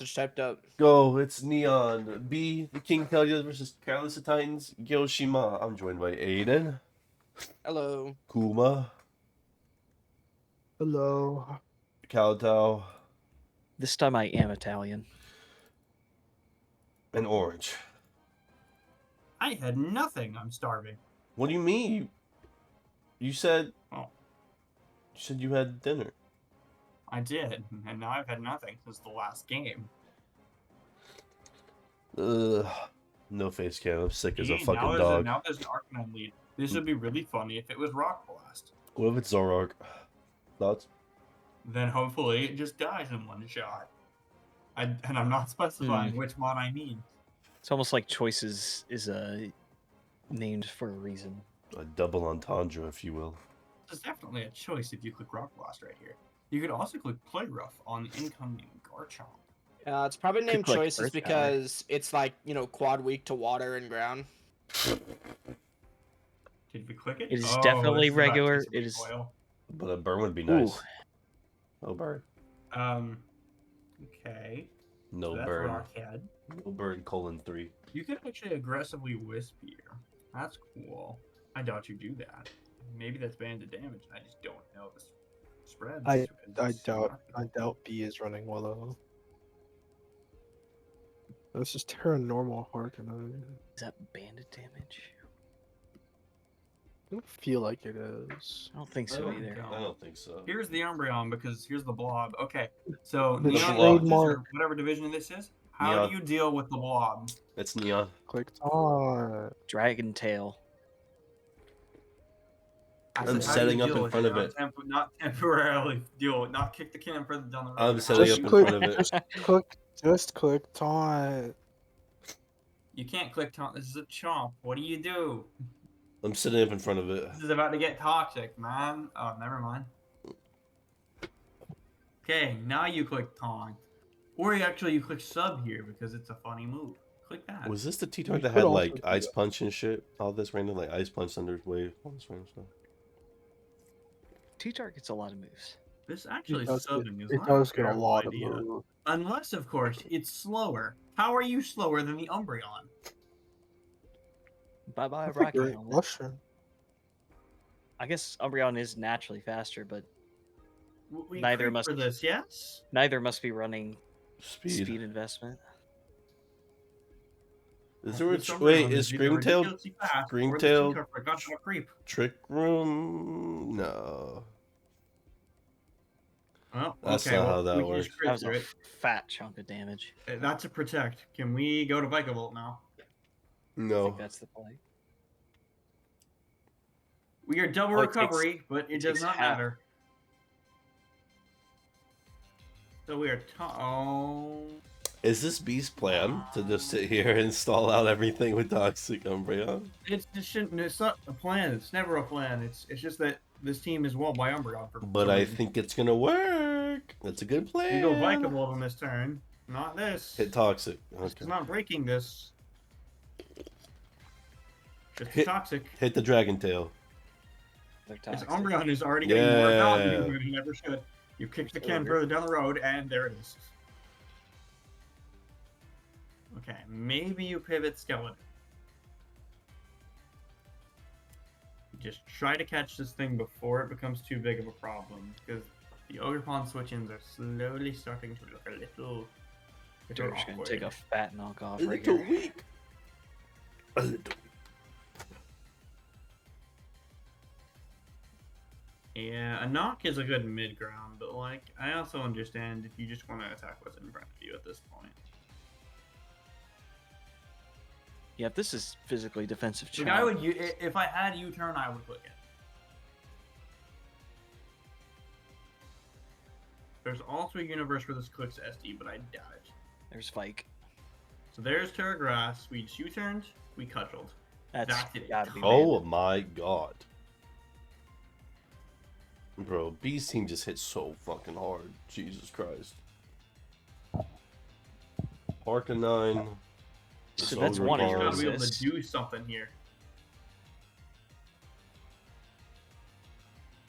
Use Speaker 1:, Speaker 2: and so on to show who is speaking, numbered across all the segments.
Speaker 1: Just typed up.
Speaker 2: Go, it's Neon. B, the King Keldeos versus Cetitans. Yoshima. I'm joined by Aiden.
Speaker 1: Hello.
Speaker 2: Kuma.
Speaker 3: Hello.
Speaker 2: Kowtow.
Speaker 4: This time I am Italian.
Speaker 2: And Orange.
Speaker 5: I had nothing. I'm starving.
Speaker 2: What do you mean? You said...
Speaker 5: Oh.
Speaker 2: You said you had dinner.
Speaker 5: I did, and now I've had nothing since the last game.
Speaker 2: No face cam. I'm sick as a
Speaker 5: Now
Speaker 2: fucking
Speaker 5: there's
Speaker 2: dog.
Speaker 5: now there's an Arcanine lead. This would be really funny if it was Rock Blast.
Speaker 2: What if it's Zorark? Thoughts?
Speaker 5: Then hopefully it just dies in one shot. And I'm not specifying which one I mean.
Speaker 4: It's almost like choices is named for a reason.
Speaker 2: A double entendre, if you will.
Speaker 5: This is definitely a choice if you click Rock Blast right here. You could also click Play Rough on the incoming Garchomp.
Speaker 1: It's probably named
Speaker 4: click
Speaker 1: choices
Speaker 4: Earth
Speaker 1: because it's like, quad weak to water and ground.
Speaker 5: Did we click it?
Speaker 4: It is
Speaker 5: Oh,
Speaker 4: definitely
Speaker 5: this is about
Speaker 4: regular.
Speaker 5: Tissue
Speaker 4: It is.
Speaker 5: Oil.
Speaker 2: But a burn would be nice.
Speaker 4: Ooh.
Speaker 2: No burn.
Speaker 5: Okay.
Speaker 2: No
Speaker 5: So that's
Speaker 2: burn.
Speaker 5: Rockhead.
Speaker 2: No burn, :3.
Speaker 5: You can actually aggressively Wisp here. That's cool. I doubt you do that. Maybe that's banded damage. I just don't know the spread.
Speaker 3: I doubt B is running Willow. This is Terra normal Harkonnens.
Speaker 4: Is that banded damage?
Speaker 3: I don't feel like it is.
Speaker 4: I don't think so either.
Speaker 2: I don't think so.
Speaker 5: Here's the Umbreon because here's the blob. Okay, so
Speaker 3: The
Speaker 5: Neon
Speaker 2: blob.
Speaker 5: Ninjas, or whatever division this is. How
Speaker 2: Neon.
Speaker 5: do you deal with the blob?
Speaker 2: It's Neon.
Speaker 3: Click on.
Speaker 4: Dragon tail.
Speaker 5: I
Speaker 2: I'm
Speaker 5: said, how do
Speaker 2: setting
Speaker 5: you
Speaker 2: up
Speaker 5: deal
Speaker 2: in
Speaker 5: with
Speaker 2: front of it.
Speaker 5: Not temporarily deal. Not kick the can further down the road.
Speaker 2: I'm
Speaker 5: How
Speaker 2: setting
Speaker 5: do
Speaker 2: up
Speaker 5: you-
Speaker 2: in
Speaker 3: click,
Speaker 2: front of it.
Speaker 3: just click taunt.
Speaker 5: You can't click taunt. This is a chomp. What do you do?
Speaker 2: I'm sitting up in front of it.
Speaker 5: This is about to get toxic, man. Oh, never mind. Okay, now you click taunt. Or you click sub here because it's a funny move. Click that.
Speaker 2: Was this the
Speaker 3: You
Speaker 2: T-Target that
Speaker 3: could
Speaker 2: had
Speaker 3: also
Speaker 2: like
Speaker 3: do
Speaker 2: Ice
Speaker 3: that.
Speaker 2: Punch and shit? All this random like Ice Punch, Thunder's Wave, all this random stuff.
Speaker 4: T-Tar gets a lot of moves.
Speaker 5: This actually
Speaker 3: It does
Speaker 5: subbing is
Speaker 3: it
Speaker 5: not
Speaker 3: does
Speaker 5: a
Speaker 3: get a
Speaker 5: terrible
Speaker 3: lot of
Speaker 5: idea.
Speaker 3: moves.
Speaker 5: Unless, of course, it's slower. How are you slower than the Umbreon?
Speaker 4: Bye bye
Speaker 3: That's a
Speaker 4: Rocky
Speaker 3: great
Speaker 4: Helmet.
Speaker 3: question.
Speaker 4: I guess Umbreon is naturally faster, but
Speaker 5: We
Speaker 4: Neither
Speaker 5: creep
Speaker 4: must-
Speaker 5: for this, yes?
Speaker 4: neither must be running
Speaker 2: Speed.
Speaker 4: speed investment.
Speaker 2: Is there a
Speaker 5: This Umbreon
Speaker 2: wait? Is
Speaker 5: either
Speaker 2: Screamtail
Speaker 5: ridiculously fast or the
Speaker 2: Screamtail-
Speaker 5: Teal forgot to creep.
Speaker 2: Trick Room? No.
Speaker 5: Well,
Speaker 2: That's
Speaker 5: okay,
Speaker 2: not
Speaker 5: well,
Speaker 2: how that
Speaker 5: we can
Speaker 2: works.
Speaker 5: just
Speaker 4: That
Speaker 5: creep
Speaker 4: was
Speaker 5: through
Speaker 4: a
Speaker 5: it.
Speaker 4: fat chunk of damage.
Speaker 5: That's a protect. Can we go to Vikavolt now?
Speaker 4: I
Speaker 2: No.
Speaker 4: think that's the play.
Speaker 5: We are double
Speaker 4: Oh, it takes-
Speaker 5: recovery, but it does
Speaker 4: takes
Speaker 5: not
Speaker 4: half.
Speaker 5: matter. So we are oh.
Speaker 2: Is this B's plan to just sit here and stall out everything with Toxic Umbreon?
Speaker 5: It's not a plan. It's never a plan. It's just that this team is won by Umbreon for
Speaker 2: But
Speaker 5: some
Speaker 2: I
Speaker 5: reason.
Speaker 2: think it's gonna work. That's a good plan.
Speaker 5: You go Vikavolt on this turn, not this.
Speaker 2: Hit Toxic.
Speaker 5: This
Speaker 2: Okay.
Speaker 5: is not breaking this. Just
Speaker 2: Hit-
Speaker 5: toxic.
Speaker 2: Hit the Dragon Tail.
Speaker 4: They're
Speaker 5: This
Speaker 4: toxic.
Speaker 5: Umbreon is already getting more value
Speaker 2: Yeah.
Speaker 5: than he ever should. You kicked the can
Speaker 4: Over.
Speaker 5: further down the road, and there it is. Okay, maybe you pivot Skeleton. Just try to catch this thing before it becomes too big of a problem, because the Orgerpon switch-ins are slowly starting to look a little
Speaker 4: We're just gonna take a
Speaker 5: awkward.
Speaker 4: fat knockoff
Speaker 2: A
Speaker 4: right
Speaker 2: little
Speaker 4: here.
Speaker 2: weak. A little.
Speaker 5: Yeah, a knock is a good mid ground, but like I also understand if you just want to attack what's in front of you at this point.
Speaker 4: Yeah, if this is physically defensive
Speaker 5: Like
Speaker 4: challenge.
Speaker 5: I would, if I had U-turn, I would click it. There's also a universe where this clicks SD, but I doubt it.
Speaker 4: There's Vike.
Speaker 5: So there's Terra Grass. We just U-turned. We cudgeled.
Speaker 4: That's
Speaker 5: That did it.
Speaker 4: gotta be
Speaker 2: Oh
Speaker 4: banded.
Speaker 2: my god. Bro, B's team just hit so fucking hard. Jesus Christ. Arcanine.
Speaker 4: So that's one of
Speaker 5: You
Speaker 4: your
Speaker 5: gotta be able to
Speaker 4: assists.
Speaker 5: do something here.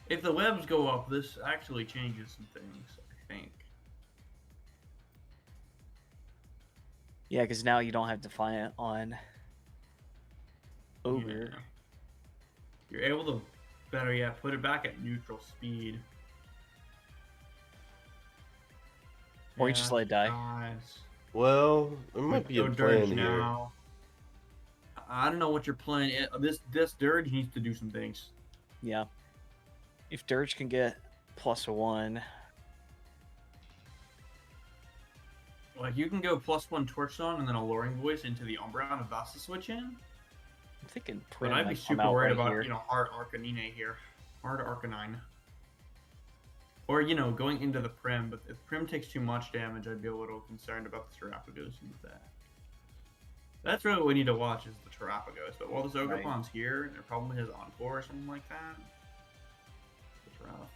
Speaker 5: If the webs go up, this actually changes some things, I think.
Speaker 4: Yeah, because now you don't have Defiant on Ogre.
Speaker 5: Yeah. You're able to, better yet, put it back at neutral speed.
Speaker 4: Or you just let it die.
Speaker 5: Guys.
Speaker 2: Well, there might be a
Speaker 5: Go
Speaker 2: plan
Speaker 5: Dirge
Speaker 2: here.
Speaker 5: now. I don't know what your plan is. This Dirge needs to do some things.
Speaker 4: Yeah. If Dirge can get +1,
Speaker 5: Like, you can go +1 Torch Song and then Alluring Voice into the Umbreon if that's the switch in.
Speaker 4: I'm thinking
Speaker 5: But
Speaker 4: Prim
Speaker 5: I'd be
Speaker 4: might come
Speaker 5: super
Speaker 4: out
Speaker 5: worried
Speaker 4: right
Speaker 5: about,
Speaker 4: here.
Speaker 5: you know, Hard Arcanine here. Hard Arcanine. Or, you know, going into the Prim, but if Prim takes too much damage, I'd be a little concerned about the Terapagos with that. That's really what we need to watch is the Terapagos. But while this Ogerpon's here, and it probably has Encore or something like that. It's rough.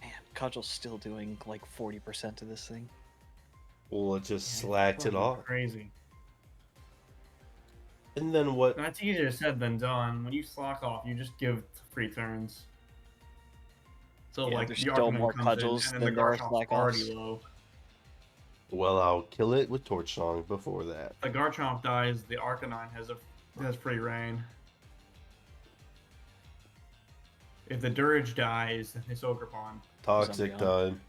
Speaker 4: Man, Cudgel's still doing like 40% of this thing.
Speaker 2: Well, it just
Speaker 5: Yeah,
Speaker 2: slacked it
Speaker 5: fucking
Speaker 2: off.
Speaker 5: Crazy.
Speaker 2: And then what?
Speaker 5: That's easier said than done. When you slack off, you just give free turns. So,
Speaker 4: Yeah,
Speaker 5: like,
Speaker 4: there's
Speaker 5: the
Speaker 4: still
Speaker 5: Arcanine
Speaker 4: more
Speaker 5: comes
Speaker 4: Cudgels
Speaker 5: in, and
Speaker 4: than
Speaker 5: then the
Speaker 4: there are
Speaker 5: Garchomp's
Speaker 4: slack
Speaker 5: already
Speaker 4: offs.
Speaker 5: low.
Speaker 2: Well, I'll kill it with Torch Song before that.
Speaker 5: If the Garchomp dies, the Arcanine has free reign. If the Dirge dies, then it's Ogerpon.
Speaker 2: Toxic
Speaker 4: Umbreon.
Speaker 2: done.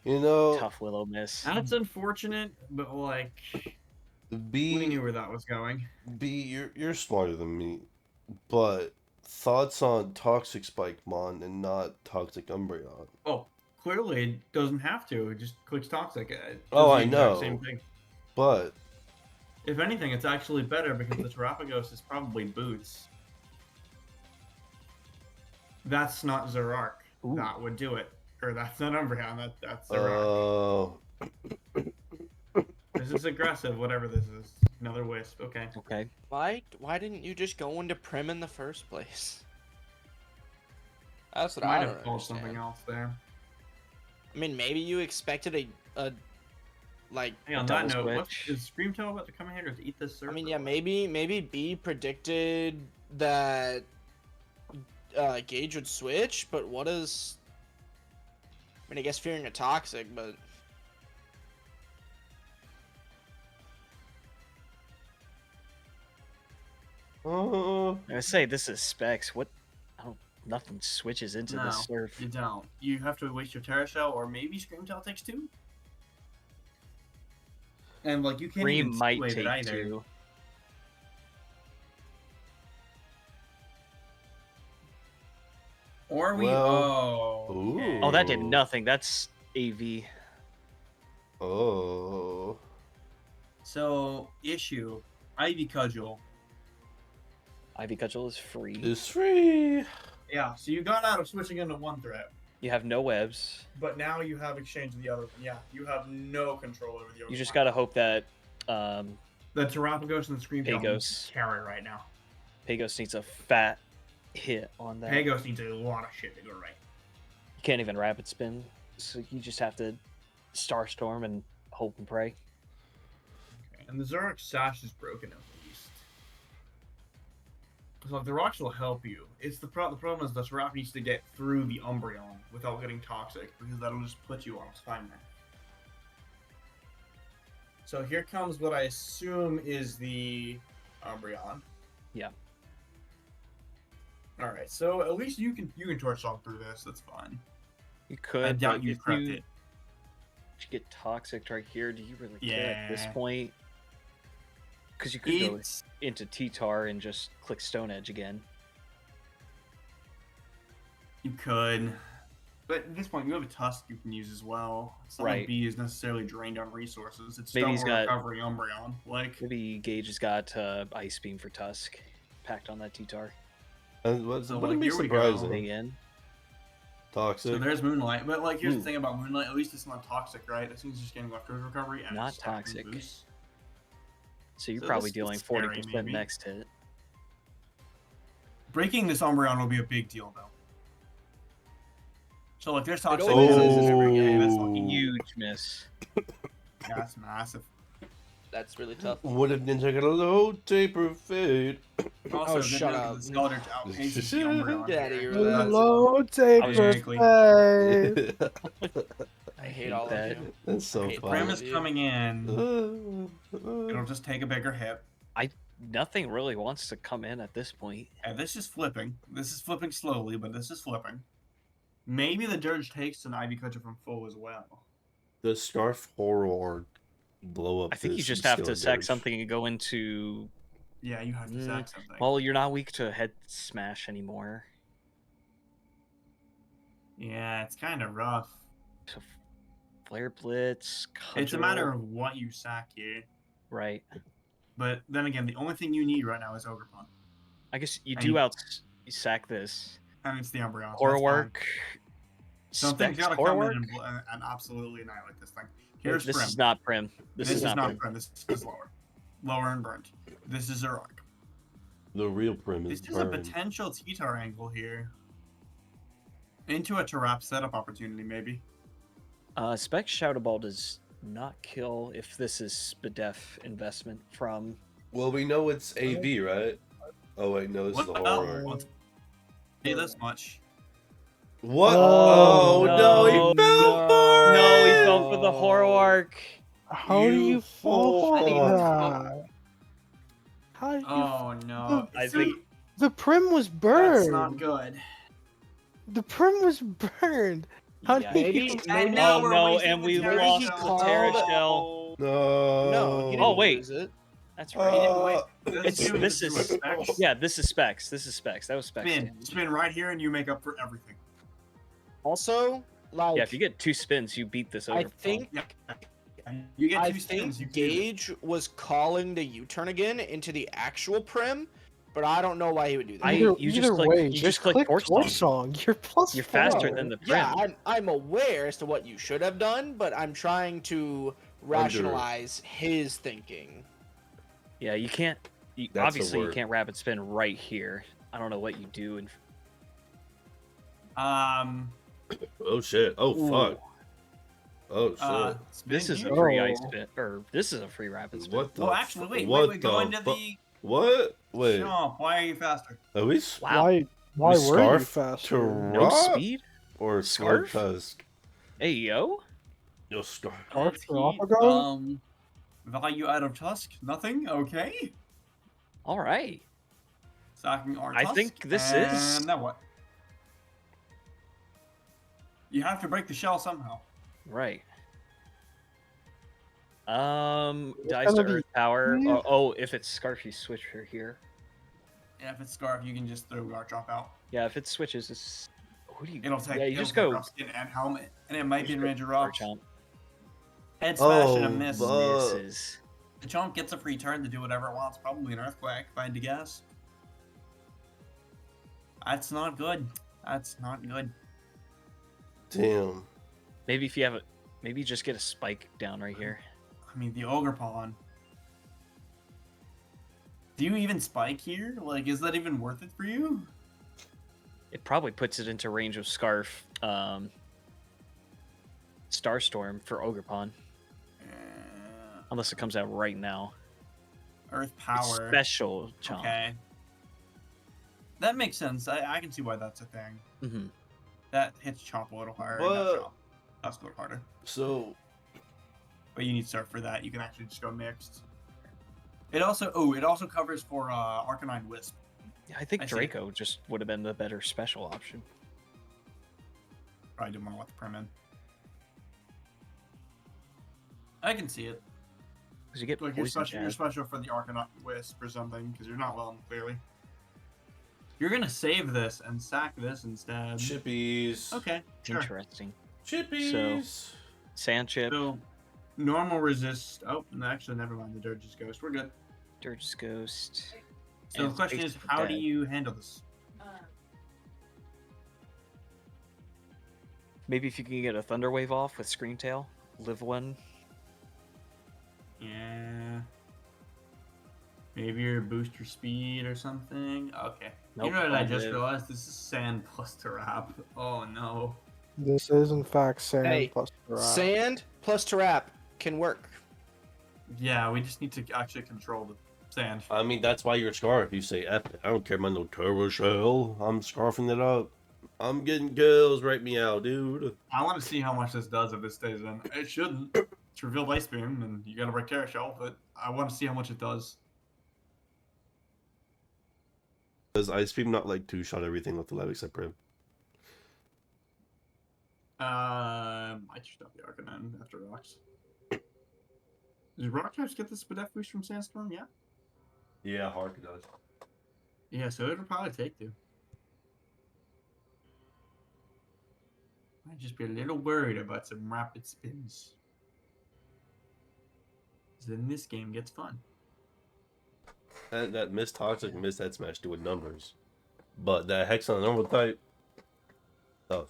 Speaker 2: You know,
Speaker 4: Tough little miss.
Speaker 5: That's unfortunate, but like, we
Speaker 2: B,
Speaker 5: knew where that was going.
Speaker 2: you're smarter than me, but thoughts on Toxic Spikemon and not Toxic Umbreon?
Speaker 5: Oh, clearly it doesn't have to. It just clicks Toxic. It
Speaker 2: Oh,
Speaker 5: does
Speaker 2: I
Speaker 5: the exact
Speaker 2: know.
Speaker 5: Same thing.
Speaker 2: But
Speaker 5: If anything, it's actually better because the Terapagos is probably Boots. That's not Zerark.
Speaker 4: Ooh.
Speaker 5: That would do it. Or that's not Umbreon. That's Zerark.
Speaker 2: oh,
Speaker 5: This is aggressive, whatever this is. Another Wisp. Okay.
Speaker 4: Okay.
Speaker 1: Why didn't you just go into Prim in the first place? That's what
Speaker 5: Might
Speaker 1: I
Speaker 5: have
Speaker 1: don't
Speaker 5: pulled something
Speaker 1: understand.
Speaker 5: else there.
Speaker 1: I mean, maybe you expected a like.
Speaker 5: Hey, on that
Speaker 4: Double
Speaker 5: note, what's,
Speaker 4: switch.
Speaker 5: is Screamtail about to come in here to eat this surf?
Speaker 1: I mean,
Speaker 5: or
Speaker 1: yeah,
Speaker 5: what?
Speaker 1: maybe B predicted that Gage would switch, but what is? I mean, I guess fearing a Toxic, but
Speaker 4: I say this is specs. What? I don't. Nothing switches into
Speaker 5: No,
Speaker 4: the surf.
Speaker 5: you don't. You have to waste your Terra Shell, or maybe Screamtail takes 2? And, like, you can't
Speaker 4: Dream
Speaker 5: even
Speaker 4: might
Speaker 5: wave it
Speaker 4: take
Speaker 5: either.
Speaker 4: 2.
Speaker 5: Or we...
Speaker 2: Well,
Speaker 5: okay.
Speaker 4: Oh, that did
Speaker 2: Ooh.
Speaker 4: nothing. That's AV.
Speaker 2: oh,
Speaker 5: So, issue. Ivy Cudgel.
Speaker 4: Ivy Cudgel is free.
Speaker 2: it's free.
Speaker 5: Yeah, so you got out of switching into one threat.
Speaker 4: You have no webs.
Speaker 5: But now you have exchange of the other one. Yeah, you have no control over the other
Speaker 4: You just
Speaker 5: one.
Speaker 4: gotta hope that
Speaker 5: The Terapagos and the Screamtail
Speaker 4: Pagos.
Speaker 5: carry right now.
Speaker 4: Pagos needs a fat hit on that.
Speaker 5: Pagos needs a lot of shit to go right.
Speaker 4: You can't even rapid spin, so you just have to Starstorm and hope and pray.
Speaker 5: And the Zerg Sash is broken at least. So like, the rocks will help you. It's the problem is the Seraph needs to get through the Umbreon without getting toxic, because that'll just put you on its timer. So here comes what I assume is the Umbreon.
Speaker 4: Yeah.
Speaker 5: Alright, so at least you can Torch Song through this, that's fine.
Speaker 4: You could.
Speaker 5: I doubt
Speaker 4: but
Speaker 5: you
Speaker 4: if
Speaker 5: correct
Speaker 4: you
Speaker 5: it.
Speaker 4: get toxic right here, do you really care at this
Speaker 5: Yeah.
Speaker 4: point? Because you could go
Speaker 5: It's
Speaker 4: into T-Tar and just click Stone Edge again.
Speaker 5: you could. But at this point, you have a Tusk you can use as well. It's not
Speaker 4: Right.
Speaker 5: like B is necessarily drained on resources. It's
Speaker 4: Maybe
Speaker 5: still
Speaker 4: he's
Speaker 5: more
Speaker 4: got-
Speaker 5: recovery Umbreon. Like,
Speaker 4: Maybe Gage has got Ice Beam for Tusk packed on that T-Tar.
Speaker 2: And what's
Speaker 5: So,
Speaker 2: wouldn't
Speaker 5: like,
Speaker 2: be
Speaker 5: here we go.
Speaker 2: surprising.
Speaker 4: Big in.
Speaker 2: Toxic.
Speaker 5: so there's Moonlight. But, like, here's
Speaker 2: Ooh.
Speaker 5: the thing about Moonlight. At least it's not toxic, right? This thing's just getting leftover recovery. And
Speaker 4: Not
Speaker 5: it's stacking
Speaker 4: toxic.
Speaker 5: boosts.
Speaker 4: So you're
Speaker 5: So
Speaker 4: probably
Speaker 5: this is
Speaker 4: dealing
Speaker 5: scary,
Speaker 4: 40%
Speaker 5: maybe.
Speaker 4: next hit.
Speaker 5: Breaking this Umbreon will be a big deal, though. So, like, there's toxic.
Speaker 1: always
Speaker 5: builds
Speaker 1: is in every
Speaker 2: game.
Speaker 5: That's fucking
Speaker 4: Huge miss.
Speaker 5: Yeah, that's massive.
Speaker 1: that's really tough.
Speaker 2: What if Ninja got a low taper fade?
Speaker 5: Also,
Speaker 1: Oh,
Speaker 5: good
Speaker 1: shut
Speaker 5: note,
Speaker 1: up.
Speaker 5: The Scalders outpaces the Umbreon.
Speaker 1: Get outta here
Speaker 5: So
Speaker 1: with that.
Speaker 5: that's-
Speaker 3: Hello, taper
Speaker 5: Ironically.
Speaker 3: fade.
Speaker 1: hate all
Speaker 4: that.
Speaker 1: of you.
Speaker 2: That's so
Speaker 1: hate
Speaker 2: funny.
Speaker 5: Prim
Speaker 1: all
Speaker 5: is
Speaker 1: of you.
Speaker 5: coming in. It'll
Speaker 2: It'll
Speaker 5: just take a bigger hit.
Speaker 4: Nothing really wants to come in at this point.
Speaker 5: And this is flipping. This is flipping slowly, but this is flipping. Maybe the Dirge takes an Ivy Cudgel from full as well.
Speaker 2: The Scarf Horror blow up.
Speaker 4: I think you
Speaker 2: this
Speaker 4: just
Speaker 2: and
Speaker 4: have
Speaker 2: steal
Speaker 4: to
Speaker 2: a
Speaker 4: sack
Speaker 2: Dirge.
Speaker 4: something and go into.
Speaker 5: Yeah, you have to sack something.
Speaker 4: Well, you're not weak to head smash anymore.
Speaker 5: Yeah, it's kind of rough.
Speaker 4: So, Flare Blitz.
Speaker 5: It's a matter
Speaker 4: Cudgel,
Speaker 5: of what you sack here.
Speaker 4: right.
Speaker 5: But then again, the only thing you need right now is Orgerpon.
Speaker 4: I guess you
Speaker 5: And
Speaker 4: do
Speaker 5: you-
Speaker 4: you sack this.
Speaker 5: And it's the Umbreon.
Speaker 4: Horror work.
Speaker 5: Something's
Speaker 4: Specs
Speaker 5: got to
Speaker 4: horror
Speaker 5: come
Speaker 4: work?
Speaker 5: in and absolutely annihilate this thing. Here's
Speaker 4: This
Speaker 5: Prim.
Speaker 4: is not Prim. This is not Prim.
Speaker 5: Prim. This is lower. Lower and burnt. This is Zerog.
Speaker 2: The real Prim is
Speaker 5: This is a
Speaker 2: burned.
Speaker 5: potential T-Tar angle here. Into a Tarap setup opportunity, maybe.
Speaker 4: Spec Shadow Ball does not kill if this is Spadef investment from.
Speaker 2: Well, we know it's AV, right? Oh wait, no, this is the horror.
Speaker 5: I'll say this much.
Speaker 2: What?
Speaker 3: Oh,
Speaker 2: Oh, no, he
Speaker 4: no,
Speaker 2: fell for it!
Speaker 4: No, he fell for the horror arc.
Speaker 3: How do
Speaker 2: You
Speaker 3: you fall
Speaker 2: fool.
Speaker 3: for that? How do you?
Speaker 5: Oh no!
Speaker 4: I
Speaker 5: See,
Speaker 4: think-
Speaker 3: The Prim was burned.
Speaker 5: that's not good.
Speaker 3: The Prim was burned. How
Speaker 4: Yeah.
Speaker 3: do
Speaker 1: Maybe-
Speaker 3: you?
Speaker 1: maybe-
Speaker 5: And now
Speaker 4: Oh
Speaker 5: we're
Speaker 4: no,
Speaker 5: wasting
Speaker 4: and
Speaker 5: the
Speaker 4: we
Speaker 5: Terra
Speaker 4: lost
Speaker 5: Shell.
Speaker 4: the Terra
Speaker 1: called-
Speaker 4: Shell.
Speaker 2: No.
Speaker 1: No, he didn't
Speaker 4: Oh, wait.
Speaker 1: lose it.
Speaker 4: That's
Speaker 5: He
Speaker 4: right.
Speaker 5: didn't waste-
Speaker 4: It's-
Speaker 5: dude,
Speaker 4: this
Speaker 5: is
Speaker 4: is-
Speaker 5: Specs.
Speaker 4: Yeah, this is Specs. This is Specs. That was Specs.
Speaker 5: Spin,
Speaker 4: damage.
Speaker 5: spin right here, and you make up for everything.
Speaker 1: Also, like,
Speaker 4: Yeah, if you get 2 spins, you beat this over.
Speaker 1: I think
Speaker 5: Yeah. You get
Speaker 1: I
Speaker 5: two spins.
Speaker 1: think
Speaker 5: You
Speaker 1: Gage was calling the U-turn again into the actual Prim, but I don't know why he would do that.
Speaker 3: Either,
Speaker 4: you just
Speaker 3: either
Speaker 4: click-
Speaker 3: way,
Speaker 4: you
Speaker 3: just
Speaker 4: just click
Speaker 3: click
Speaker 4: Torch
Speaker 3: Torch
Speaker 4: Song.
Speaker 3: Song. You're plus.
Speaker 4: You're faster
Speaker 3: 4.
Speaker 4: than the Prim.
Speaker 1: Yeah, I'm aware as to what you should have done, but I'm trying to rationalize his thinking.
Speaker 4: Yeah, you can't.
Speaker 2: That's a
Speaker 4: Obviously, you
Speaker 2: word.
Speaker 4: can't rapid spin right here. I don't know what you do. And
Speaker 2: Oh shit. Oh fuck.
Speaker 4: Ooh,
Speaker 2: Oh shit.
Speaker 5: spin
Speaker 4: this is a
Speaker 5: here.
Speaker 4: free
Speaker 3: Oh.
Speaker 4: ice spin, or this is a free rapid spin.
Speaker 2: What the?
Speaker 5: Oh, actually, wait,
Speaker 2: what
Speaker 5: wait, go
Speaker 2: the
Speaker 5: into
Speaker 2: fu-
Speaker 5: the.
Speaker 2: What? Wait.
Speaker 5: Jump. Why are you faster?
Speaker 2: Are we
Speaker 4: Wow,
Speaker 3: Why
Speaker 2: We
Speaker 3: were you
Speaker 2: scarf
Speaker 3: faster?
Speaker 2: to
Speaker 4: no
Speaker 2: rock
Speaker 4: speed.
Speaker 2: or
Speaker 4: Scarf?
Speaker 2: Scarf? Tusk?
Speaker 4: Hey yo,
Speaker 2: No scarf.
Speaker 3: Scarf
Speaker 5: Let's
Speaker 3: to
Speaker 5: keep,
Speaker 3: Opago?
Speaker 5: Value out of Tusk. Nothing. Okay.
Speaker 4: all right.
Speaker 5: Sacking our
Speaker 4: I
Speaker 5: Tusk.
Speaker 4: think this
Speaker 5: and
Speaker 4: is-
Speaker 5: now what? You have to break the shell somehow.
Speaker 4: Right. Dice
Speaker 3: gonna
Speaker 4: to
Speaker 3: be-
Speaker 4: Earth Power.
Speaker 3: Yeah.
Speaker 4: Oh, if it's Scarf, you switch her here.
Speaker 5: Yeah, if it's Scarf, you can just throw our drop out.
Speaker 4: Yeah, if it switches, it's. Who do you?
Speaker 5: It'll take.
Speaker 4: Yeah, you
Speaker 5: it'll
Speaker 4: just
Speaker 5: take
Speaker 4: go.
Speaker 5: rough skin and helmet, and it might be in range of
Speaker 4: Or
Speaker 5: rock.
Speaker 4: Chomp.
Speaker 5: Head smash and a
Speaker 2: Oh,
Speaker 5: miss.
Speaker 2: fuck.
Speaker 4: Misses.
Speaker 5: The Chomp gets a free turn to do whatever it wants. Probably an Earthquake, if I had to guess. That's not good. That's not good.
Speaker 2: Damn.
Speaker 4: Maybe if you have a, maybe just get a spike down right here.
Speaker 5: I mean, the Orgerpon. Do you even spike here? Like, is that even worth it for you?
Speaker 4: It probably puts it into range of Scarf, Starstorm for Orgerpon, unless it comes out right now.
Speaker 5: Earth
Speaker 4: It's
Speaker 5: Power.
Speaker 4: special Chomp.
Speaker 5: Okay. That makes sense. I can see why that's a thing.
Speaker 4: hmm
Speaker 5: That hits Chomp a little harder.
Speaker 2: But-
Speaker 5: Not Chomp. That's a little harder.
Speaker 2: So
Speaker 5: But you need Surf for that. You can actually just go mixed. It also covers for Arcanine Wisp.
Speaker 4: Yeah, I think
Speaker 5: I see.
Speaker 4: Draco just would have been the better special option.
Speaker 5: Probably didn't want to let the Prim in. I can see it.
Speaker 4: Because you get
Speaker 5: Like
Speaker 4: poison
Speaker 5: you're
Speaker 4: jab.
Speaker 5: special for the Arcanine Wisp or something, because you're not well, clearly. You're gonna save this and sack this instead.
Speaker 2: chippies.
Speaker 5: Okay, sure.
Speaker 4: Interesting.
Speaker 2: Chippies.
Speaker 4: Sand chip,
Speaker 5: So, normal resist. Oh, no, actually, never mind. The Dirge's Ghost. We're good.
Speaker 4: Dirge's Ghost.
Speaker 5: So the
Speaker 4: and
Speaker 5: question is,
Speaker 4: Face
Speaker 5: how do
Speaker 4: Dead.
Speaker 5: you handle this?
Speaker 4: Maybe if you can get a Thunder Wave off with Screen Tail, live one.
Speaker 5: Yeah. Maybe your booster speed or something. Okay.
Speaker 4: Nope,
Speaker 5: You know what I
Speaker 4: I'll
Speaker 5: just
Speaker 4: live.
Speaker 5: realized? This is Sand plus Tarap. Oh no.
Speaker 3: This is in fact sand
Speaker 1: Hey,
Speaker 3: plus Tarap.
Speaker 1: Sand plus Tarap can work.
Speaker 5: Yeah, we just need to actually control the sand.
Speaker 2: I mean, that's why you're Scarf. You say, F it. I don't care about no turbo shell. I'm scarfing it up. I'm getting kills. Right meow, dude.
Speaker 5: I want to see how much this does if this stays in. It shouldn't. It's revealed Ice Beam, and you got to break Terra Shell, but I want to see how much it does.
Speaker 2: Does Ice Beam not like two-shot everything with the lab except Prim?
Speaker 5: I just stop the Arcanine after Rocks. Does Rock types get the Spadef boost from Sandstorm? Yeah.
Speaker 2: Yeah, Hark does.
Speaker 5: Yeah, so it'll probably take two. I'd just be a little worried about some rapid spins. Then this game gets fun.
Speaker 2: That Miss Toxic and Miss Head Smash doing numbers. But that Hex on a normal type, tough.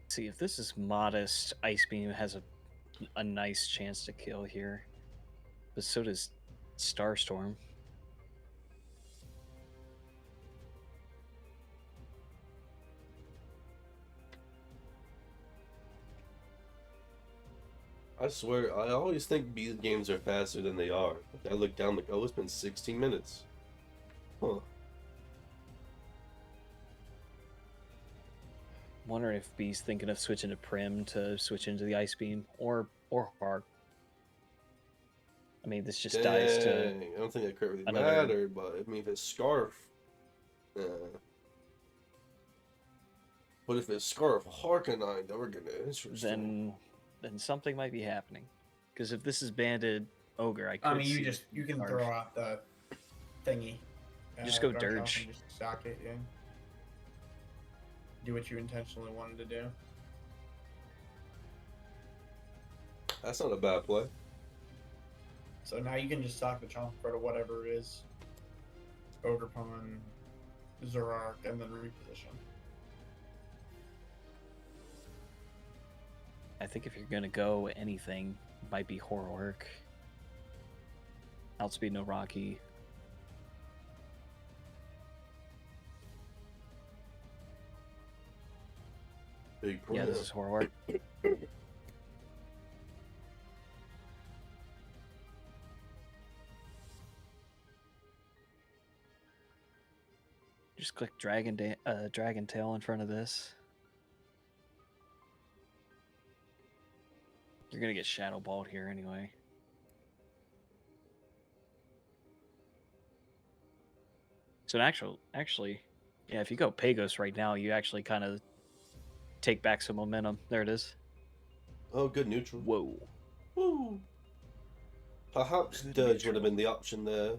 Speaker 4: See, if this is modest, Ice Beam has a nice chance to kill here. But so does Starstorm.
Speaker 2: I swear, I always think these games are faster than they are. Like, I look down like, oh, it's been 16 minutes. Huh.
Speaker 4: Wondering if B's thinking of switching to Prim to switch into the Ice Beam or Hark. I mean, this just dies to.
Speaker 2: Dang, I don't think that could really
Speaker 4: another-
Speaker 2: matter, but I mean, if it's Scarf. But if it's Scarf Harkanine, then we're gonna interesting.
Speaker 4: Then something might be happening. Because if this is banded Ogre, I could.
Speaker 6: I mean,
Speaker 4: see
Speaker 6: you can
Speaker 4: Scarf.
Speaker 6: throw out the thingy.
Speaker 4: Just go
Speaker 6: Dark Elf
Speaker 4: Dirge.
Speaker 6: and just sock it, yeah. Do what you intentionally wanted to do.
Speaker 2: That's not a bad play.
Speaker 6: So now you can just sock the chomp for whatever it is. Orgerpon, Zoroark, and then reposition.
Speaker 4: I think if you're gonna go anything, it might be Horrorwork. Outspeed no Rocky.
Speaker 2: Big
Speaker 4: Yeah, this is Horrorwork. Just click Dragon Tail in front of this. You're gonna get Shadow Balled here anyway. So actually, yeah, if you go Pagos right now, you actually kind of take back some momentum. There it is.
Speaker 2: Oh, good neutral.
Speaker 4: Whoa.
Speaker 2: Woo. Perhaps Dirge would have been the option there.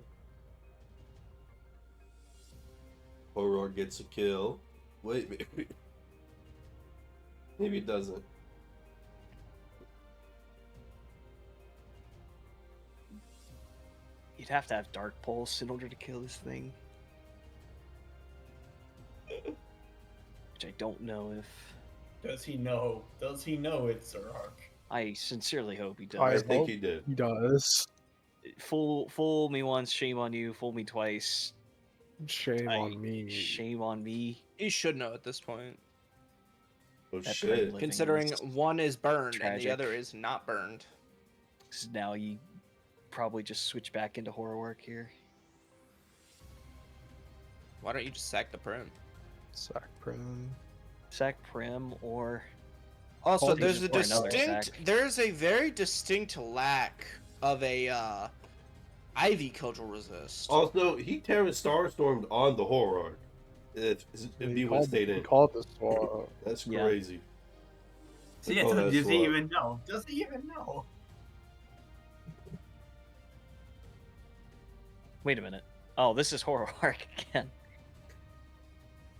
Speaker 2: Horror gets a kill. Wait, maybe. Maybe it doesn't.
Speaker 4: You'd have to have Dark Pulse in order to kill this thing. Which I don't know if...
Speaker 6: Does he know? Does he know it's Zoroark?
Speaker 4: I sincerely hope he does.
Speaker 2: I think he did.
Speaker 3: He does.
Speaker 4: Fool me once, shame on you. Fool me twice,
Speaker 3: Shame on me.
Speaker 4: shame on me.
Speaker 1: He should know at this point,
Speaker 2: Oh
Speaker 4: That
Speaker 2: shit.
Speaker 4: living
Speaker 1: considering
Speaker 4: is
Speaker 1: one is burned and the
Speaker 4: tragic.
Speaker 1: other is not burned.
Speaker 4: 'Cause now you probably just switch back into Horrorwork here.
Speaker 1: Why don't you just sack the Prim?
Speaker 3: Sack Prim.
Speaker 4: Sack Prim or
Speaker 1: Also,
Speaker 3: Oh,
Speaker 1: there's a
Speaker 4: or another
Speaker 1: distinct,
Speaker 4: sack.
Speaker 1: there's a very distinct lack of a Ivy Cudgel resist.
Speaker 2: Also, he Terran Starstormed on the Horror. If he would have stayed
Speaker 3: He
Speaker 2: in.
Speaker 3: called the swap.
Speaker 2: That's
Speaker 4: Yeah.
Speaker 2: crazy.
Speaker 5: See,
Speaker 2: Oh, that's
Speaker 5: does he
Speaker 2: what-
Speaker 5: even know? Does he even know?
Speaker 4: wait a minute. Oh, this is Horrorwork again.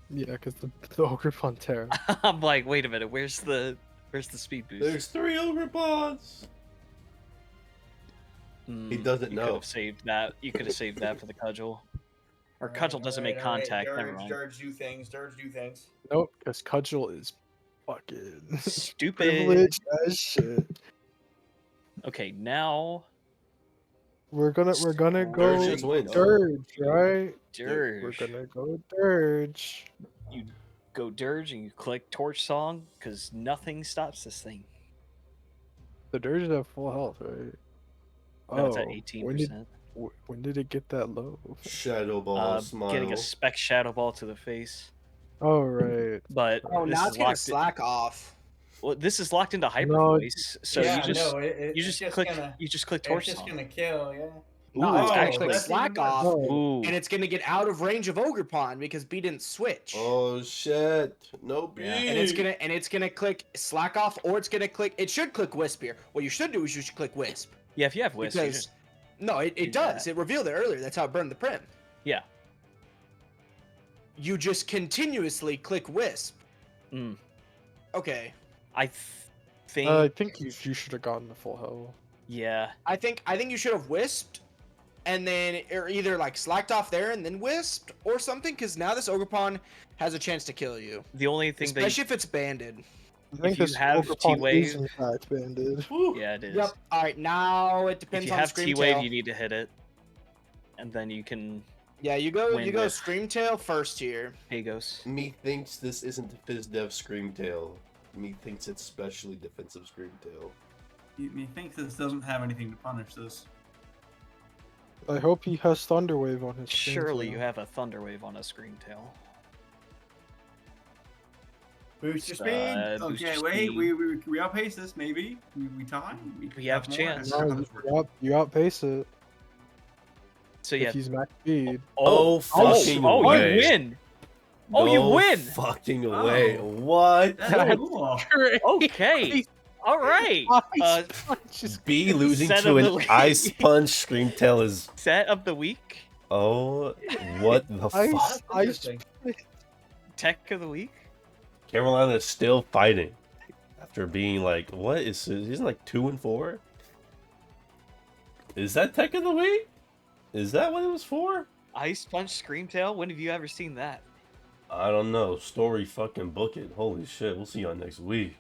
Speaker 3: Yeah, because the Orgerpon Terra.
Speaker 4: I'm like, wait a minute. Where's the speed boost?
Speaker 2: There's 3 Overpods! He doesn't
Speaker 4: you
Speaker 2: know.
Speaker 4: Could have saved that. You could have saved that for the Cudgel. Or Cudgel doesn't make contact. Never mind.
Speaker 6: Dirge do things. Dirge do things.
Speaker 3: Nope, because Cudgel is fucking
Speaker 4: Stupid.
Speaker 3: privileged as shit.
Speaker 4: Okay, now
Speaker 3: We're gonna
Speaker 2: Dirge
Speaker 3: go
Speaker 2: just wins.
Speaker 3: Dirge, right?
Speaker 4: Dirge.
Speaker 3: We're gonna go Dirge.
Speaker 4: You go Dirge and you click Torch Song because nothing stops this thing.
Speaker 3: The Dirge is at full health, right?
Speaker 4: No, it's at
Speaker 3: When
Speaker 4: 18%.
Speaker 3: when did it get that low?
Speaker 2: Shadow Ball, smile.
Speaker 4: Getting a spec Shadow Ball to the face.
Speaker 3: Oh right.
Speaker 4: But
Speaker 1: Oh,
Speaker 4: this
Speaker 1: now
Speaker 4: is
Speaker 1: it's gonna
Speaker 4: locked.
Speaker 1: slack off.
Speaker 4: Well, this is locked into hyper
Speaker 3: No,
Speaker 4: voice, so
Speaker 6: yeah,
Speaker 4: you just
Speaker 6: no,
Speaker 4: you just click torch
Speaker 6: It's just
Speaker 4: song.
Speaker 6: gonna kill, yeah.
Speaker 4: Ooh,
Speaker 1: No, it's gonna
Speaker 4: actually,
Speaker 1: click
Speaker 6: that's even
Speaker 1: slack
Speaker 6: better.
Speaker 1: off,
Speaker 3: No.
Speaker 4: ooh,
Speaker 1: and it's gonna get out of range of Orgerpon because B didn't switch.
Speaker 2: Oh shit! No B.
Speaker 4: Yeah.
Speaker 1: And it's gonna click slack off, or it's gonna click. It should click wisp here. What you should do is you should click wisp
Speaker 4: yeah. If you have wisp, you
Speaker 1: because
Speaker 4: just,
Speaker 1: no, it
Speaker 4: do
Speaker 1: does.
Speaker 4: that.
Speaker 1: It revealed it earlier. That's how it burned the prim.
Speaker 4: yeah.
Speaker 1: You just continuously click wisp.
Speaker 4: Mm.
Speaker 1: Okay.
Speaker 4: I think,
Speaker 3: I think you should have gotten the full health.
Speaker 4: yeah.
Speaker 1: I think you should have wisped, and then or either like slacked off there and then wisped or something, because now this Orgerpon has a chance to kill you,
Speaker 4: The only thing
Speaker 1: especially if it's banded.
Speaker 3: I think
Speaker 4: you
Speaker 3: this
Speaker 4: have
Speaker 3: Orgerpon
Speaker 4: T-Wave-
Speaker 3: is in fact banded.
Speaker 4: yeah, it is.
Speaker 1: Yep. All right. Now it
Speaker 4: If
Speaker 1: depends
Speaker 4: you
Speaker 1: on
Speaker 4: have
Speaker 1: Scream
Speaker 4: T-Wave,
Speaker 1: Tail.
Speaker 4: you need to hit it, and then you can
Speaker 1: Yeah, you go
Speaker 4: win with-
Speaker 1: Scream Tail first here.
Speaker 4: Pagos.
Speaker 2: Me thinks this isn't FizzDev Screamtail. Me thinks it's specially defensive Screamtail.
Speaker 5: Methinks this doesn't have anything to punish this.
Speaker 3: I hope he has Thunderwave on his.
Speaker 4: Surely you have a Thunderwave on a Scream Tail.
Speaker 6: Boost your speed.
Speaker 4: Boost
Speaker 5: Okay,
Speaker 4: your
Speaker 5: wait,
Speaker 4: speed.
Speaker 5: we outpace this maybe. We tie.
Speaker 4: We have a
Speaker 5: more.
Speaker 4: chance.
Speaker 5: That's how
Speaker 3: No,
Speaker 5: this works.
Speaker 3: you outpace it
Speaker 4: So yeah.
Speaker 3: if he's max speed.
Speaker 2: Oh, fucking
Speaker 4: oh,
Speaker 2: way.
Speaker 4: you win! Oh, you
Speaker 2: No
Speaker 4: win!
Speaker 2: Fucking
Speaker 5: Oh.
Speaker 2: way. What?
Speaker 5: That's cool.
Speaker 4: Okay. All right.
Speaker 2: B losing
Speaker 4: Set
Speaker 2: to
Speaker 4: of
Speaker 2: an
Speaker 4: the week.
Speaker 2: Ice Punch Screamtail is.
Speaker 4: Set of the week.
Speaker 2: Oh, what the
Speaker 3: Ice-
Speaker 2: fuck?
Speaker 6: Interesting.
Speaker 4: Tech of the week.
Speaker 2: Carolina is still fighting after being like, what is he's like 2-4? Is that Tech of the Week? Is that what it was for?
Speaker 4: Ice Punch Screamtail. When have you ever seen that?
Speaker 2: I don't know. Story fucking book it. Holy shit. We'll see y'all next week.